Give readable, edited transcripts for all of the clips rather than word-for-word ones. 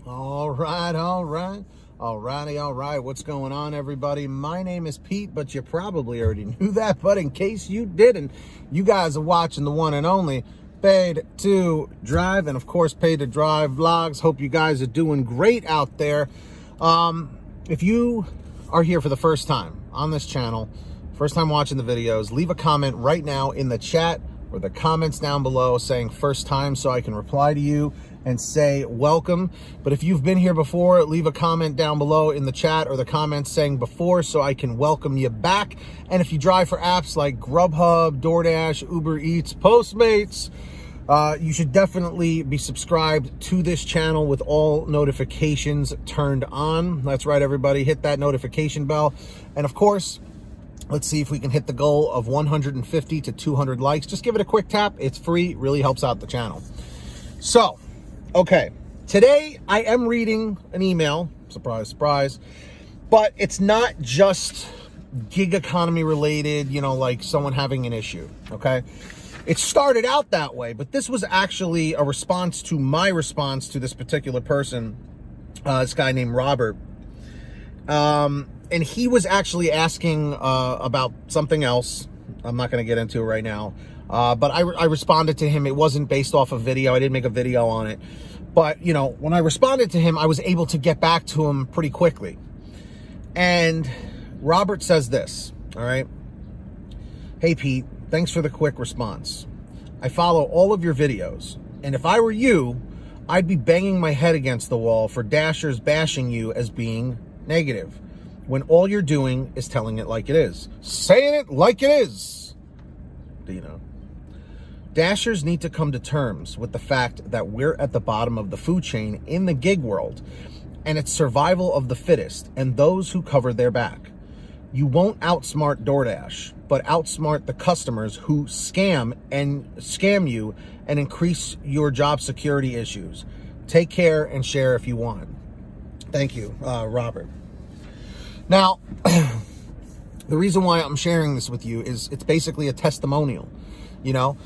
All right. All right. What's going on, everybody? My name is Pete, but you probably already knew that. But in case you didn't, you guys are watching the one and only Paid to Drive, and of course, Paid to Drive vlogs. Hope you guys are doing great out there. If you are here for the first time on this channel, first time watching the videos, leave a comment right now in the chat or the comments down below saying first time so I can reply to you and say welcome. But if you've been here before, leave a comment down below in the chat or the comments saying before so I can welcome you back. And if you drive for apps like Grubhub, DoorDash, Uber Eats, Postmates, you should definitely be subscribed to this channel with all notifications turned on. That's right, everybody. Hit that notification bell. And of course, let's see if we can hit the goal of 150 to 200 likes. Just give it a quick tap. It's free. Really helps out the channel. So, okay. Today, I am reading an email. Surprise, surprise. But it's not just gig economy related, you know, like someone having an issue, okay? It started out that way, but this was actually a response to my response to this particular person, this guy named Robert. And he was actually asking about something else. I'm not going to get into it right now. But I responded to him. It wasn't based off a video. I didn't make a video on it. But, you know, when I responded to him, I was able to get back to him pretty quickly. And Robert says this, all right? Hey, Pete, thanks for the quick response. I follow all of your videos. And if I were you, I'd be banging my head against the wall for Dashers bashing you as being negative, when all you're doing is telling it like it is. Saying it like it is. Do you know? Dashers need to come to terms with the fact that we're at the bottom of the food chain in the gig world, and it's survival of the fittest and those who cover their back. You won't outsmart DoorDash, but outsmart the customers who scam you and increase your job security issues. Take care and share if you want. Thank you, Robert. Now, the reason why I'm sharing this with you is it's basically a testimonial. You know,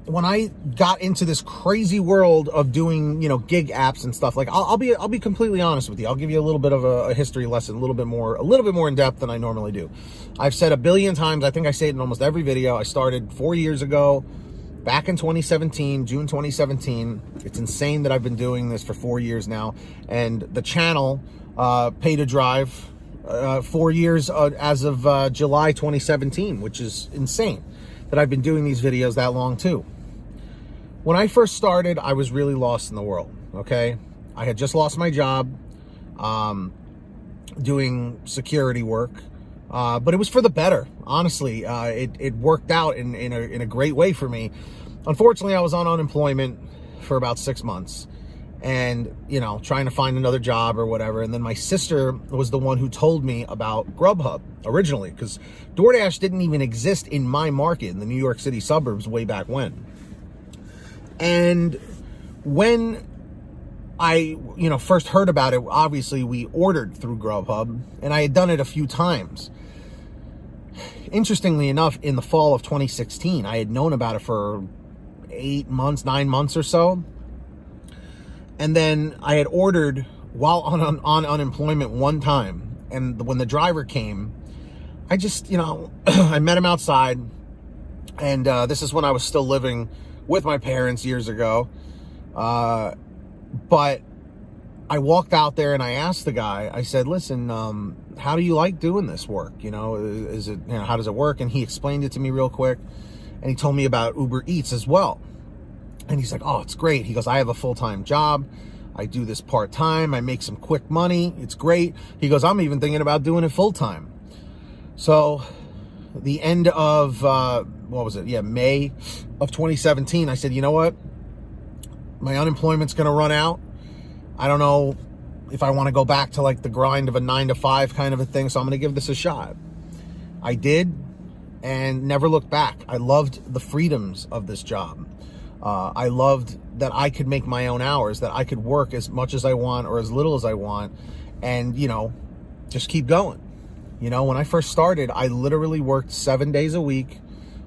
when I got into this crazy world of doing, you know, gig apps and stuff, like I'll be completely honest with you. I'll give you a little bit of a history lesson, a little bit more in depth than I normally do. I've said a billion times. I think I say it in almost every video. I started 4 years ago, back in 2017, June 2017. It's insane that I've been doing this for 4 years now, and the channel, Pay to Drive, 4 years as of July 2017, which is insane that I've been doing these videos that long too. When I first started, I was really lost in the world, okay? I had just lost my job doing security work, but it was for the better. Honestly, it worked out in a great way for me. Unfortunately, I was on unemployment for about 6 months, and, you know, trying to find another job or whatever. And then my sister was the one who told me about Grubhub originally, because DoorDash didn't even exist in my market in the New York City suburbs way back when. And when I, you know, first heard about it, obviously we ordered through Grubhub, and I had done it a few times. Interestingly enough, in the fall of 2016, I had known about it for 9 months or so. And then I had ordered while on unemployment one time. And when the driver came, I just, you know, I met him outside. And this is when I was still living with my parents years ago. But I walked out there and I asked the guy, I said, listen, how do you like doing this work? You know, how does it work? And he explained it to me real quick. And he told me about Uber Eats as well. And he's like, oh, it's great. He goes, I have a full-time job. I do this part-time. I make some quick money. It's great. He goes, I'm even thinking about doing it full-time. So the end of, what was it? Yeah, May of 2017, I said, you know what? My unemployment's going to run out. I don't know if I want to go back to like the grind of a 9-to-5 kind of a thing. So I'm going to give this a shot. I did, and never looked back. I loved the freedoms of this job. I loved that I could make my own hours, that I could work as much as I want or as little as I want, and, you know, just keep going. You know, when I first started, I literally worked 7 days a week,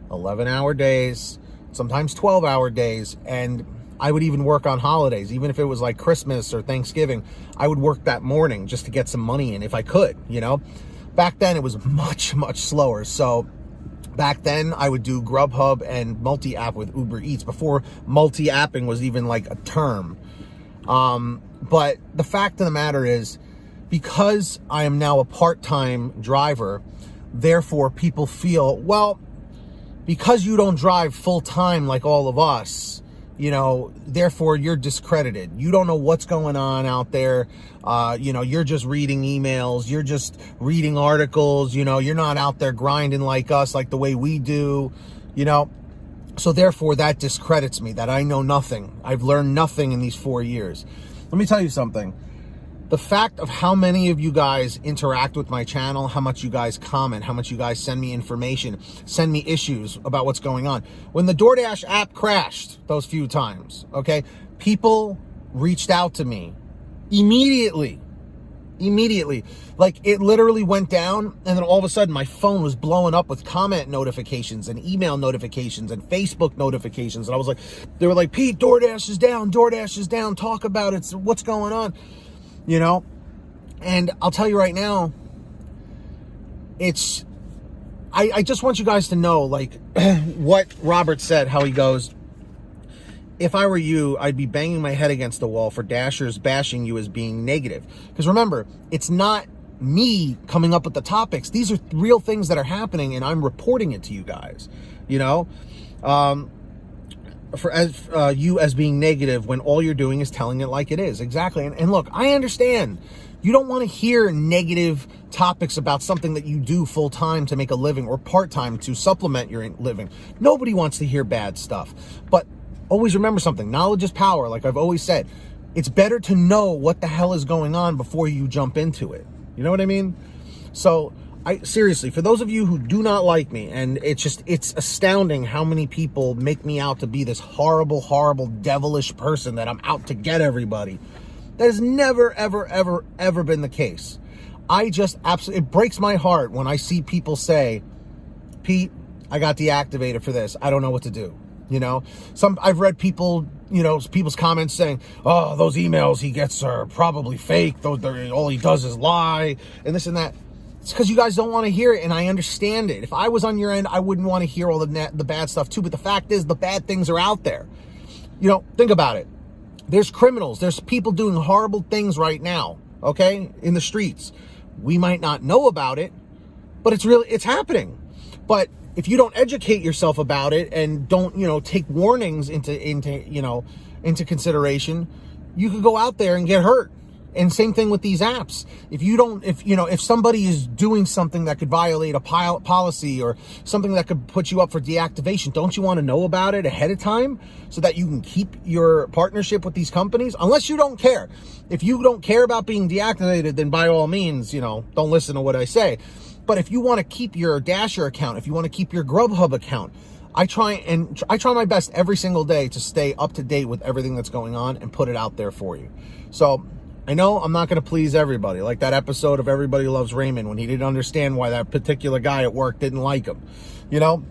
11-hour days, sometimes 12-hour days, and I would even work on holidays, even if it was like Christmas or Thanksgiving. I would work that morning just to get some money in if I could, you know. Back then it was much, much slower. So back then I would do Grubhub and multi-app with Uber Eats before multi-apping was even like a term. But the fact of the matter is, because I am now a part-time driver, therefore people feel, well, because you don't drive full-time like all of us, you know, therefore you're discredited. You don't know what's going on out there. You know, you're just reading emails. You're just reading articles. You know, you're not out there grinding like us, like the way we do, you know. So therefore that discredits me, that I know nothing. I've learned nothing in these 4 years. Let me tell you something. The fact of how many of you guys interact with my channel, how much you guys comment, how much you guys send me information, send me issues about what's going on. When the DoorDash app crashed those few times, okay, people reached out to me immediately. Like, it literally went down, and then all of a sudden my phone was blowing up with comment notifications and email notifications and Facebook notifications. And I was like, they were like, Pete, DoorDash is down, talk about it, what's going on? You know, and I'll tell you right now, I just want you guys to know, like, what Robert said, how he goes, if I were you, I'd be banging my head against the wall for Dashers bashing you as being negative. Because remember, it's not me coming up with the topics. These are real things that are happening, and I'm reporting it to you guys, you know, you as being negative when all you're doing is telling it like it is. Exactly. And look, I understand you don't want to hear negative topics about something that you do full time to make a living or part time to supplement your living. Nobody wants to hear bad stuff, but always remember something. Knowledge is power. Like I've always said, it's better to know what the hell is going on before you jump into it. You know what I mean? So seriously, for those of you who do not like me, and it's astounding how many people make me out to be this horrible, horrible, devilish person that I'm out to get everybody. That has never, ever, ever, ever been the case. It breaks my heart when I see people say, Pete, I got deactivated for this. I don't know what to do. You know, I've read people, you know, people's comments saying, oh, those emails he gets are probably fake. All he does is lie and this and that. It's because you guys don't want to hear it, and I understand it. If I was on your end, I wouldn't want to hear all the bad stuff too. But the fact is, the bad things are out there. You know, think about it. There's criminals. There's people doing horrible things right now, okay, in the streets. We might not know about it, but it's happening. But if you don't educate yourself about it and don't, you know, take warnings into consideration, you could go out there and get hurt. And same thing with these apps. If somebody is doing something that could violate a policy or something that could put you up for deactivation, don't you want to know about it ahead of time so that you can keep your partnership with these companies? Unless you don't care. If you don't care about being deactivated, then by all means, you know, don't listen to what I say. But if you want to keep your Dasher account, if you want to keep your Grubhub account, I try my best every single day to stay up to date with everything that's going on and put it out there for you. So I know I'm not going to please everybody, like that episode of Everybody Loves Raymond when he didn't understand why that particular guy at work didn't like him. You know,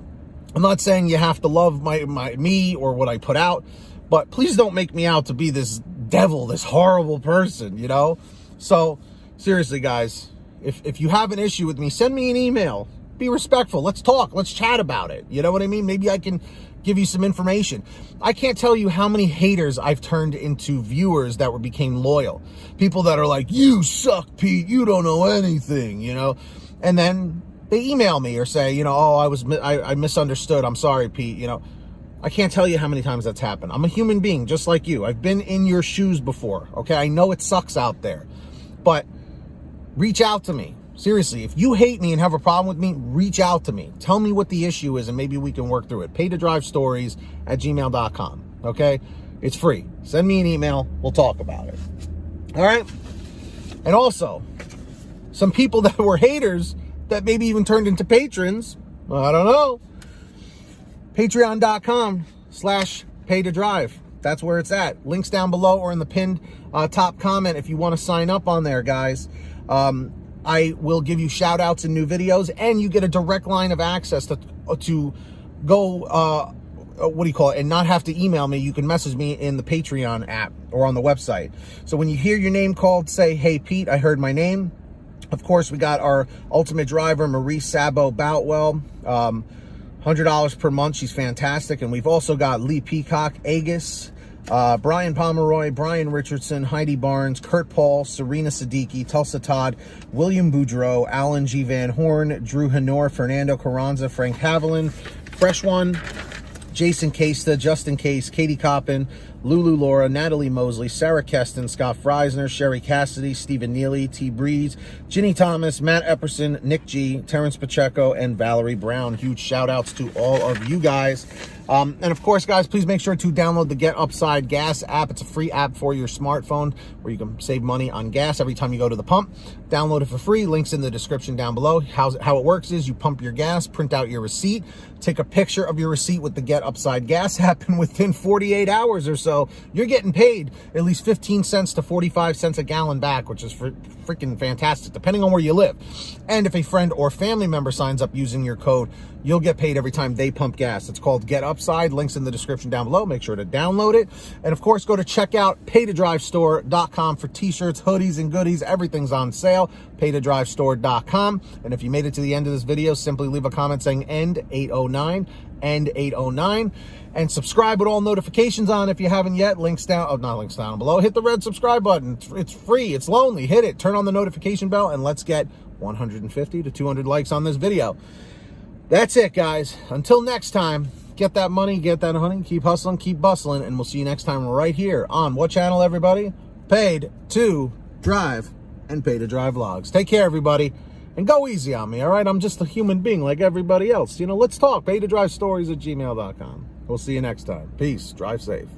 I'm not saying you have to love me or what I put out, but please don't make me out to be this devil, this horrible person, you know? So seriously, guys, if you have an issue with me, send me an email. Be respectful. Let's talk. Let's chat about it. You know what I mean? Maybe I can give you some information. I can't tell you how many haters I've turned into viewers that became loyal. People that are like, you suck, Pete. You don't know anything, you know? And then they email me or say, you know, oh, I misunderstood. I'm sorry, Pete. You know, I can't tell you how many times that's happened. I'm a human being just like you. I've been in your shoes before, okay? I know it sucks out there, but reach out to me. Seriously, if you hate me and have a problem with me, reach out to me. Tell me what the issue is and maybe we can work through it. paytodrivestories@gmail.com, okay? It's free. Send me an email. We'll talk about it. All right? And also, some people that were haters that maybe even turned into patrons, I don't know. Patreon.com/paytodrive. That's where it's at. Links down below or in the pinned top comment if you want to sign up on there, guys. I will give you shout outs in new videos, and you get a direct line of access to go and not have to email me. You can message me in the Patreon app or on the website. So when you hear your name called, say, hey, Pete, I heard my name. Of course, we got our ultimate driver, Marie Sabo Boutwell, $100 per month. She's fantastic. And we've also got Lee Peacock, Agus, Brian Pomeroy, Brian Richardson, Heidi Barnes, Kurt Paul, Serena Siddiqui, Tulsa Todd, William Boudreau, Alan G. Van Horn, Drew Hanor, Fernando Carranza, Frank Haviland, Fresh One, Jason Casta, Justin Case, Katie Coppin, Lulu Laura, Natalie Mosley, Sarah Keston, Scott Freisner, Sherry Cassidy, Stephen Neely, T. Breeze, Ginny Thomas, Matt Epperson, Nick G, Terrence Pacheco, and Valerie Brown. Huge shout outs to all of you guys. And of course, guys, please make sure to download the Get Upside Gas app. It's a free app for your smartphone where you can save money on gas every time you go to the pump. Download it for free. Links in the description down below. How it works is you pump your gas, print out your receipt, take a picture of your receipt with the Get Upside Gas app, and within 48 hours or so, you're getting paid at least 15 cents to 45 cents a gallon back, which is freaking fantastic, depending on where you live. And if a friend or family member signs up using your code, you'll get paid every time they pump gas. It's called Get Upside. Links in the description down below. Make sure to download it. And of course, go to checkout paytodrivestore.com for t-shirts, hoodies, and goodies. Everything's on sale. Paytodrivestore.com. And if you made it to the end of this video, simply leave a comment saying end 809, end 809. And subscribe with all notifications on if you haven't yet. Links down, not links down below. Hit the red subscribe button. It's free. It's lonely. Hit it. Turn on the notification bell, and let's get 150 to 200 likes on this video. That's it, guys. Until next time, get that money, get that honey, keep hustling, keep bustling, and we'll see you next time right here on what channel, everybody? Paid to Drive and Pay to Drive Vlogs. Take care, everybody, and go easy on me, all right? I'm just a human being like everybody else. You know, let's talk. Paytodrivestories@gmail.com. We'll see you next time. Peace. Drive safe.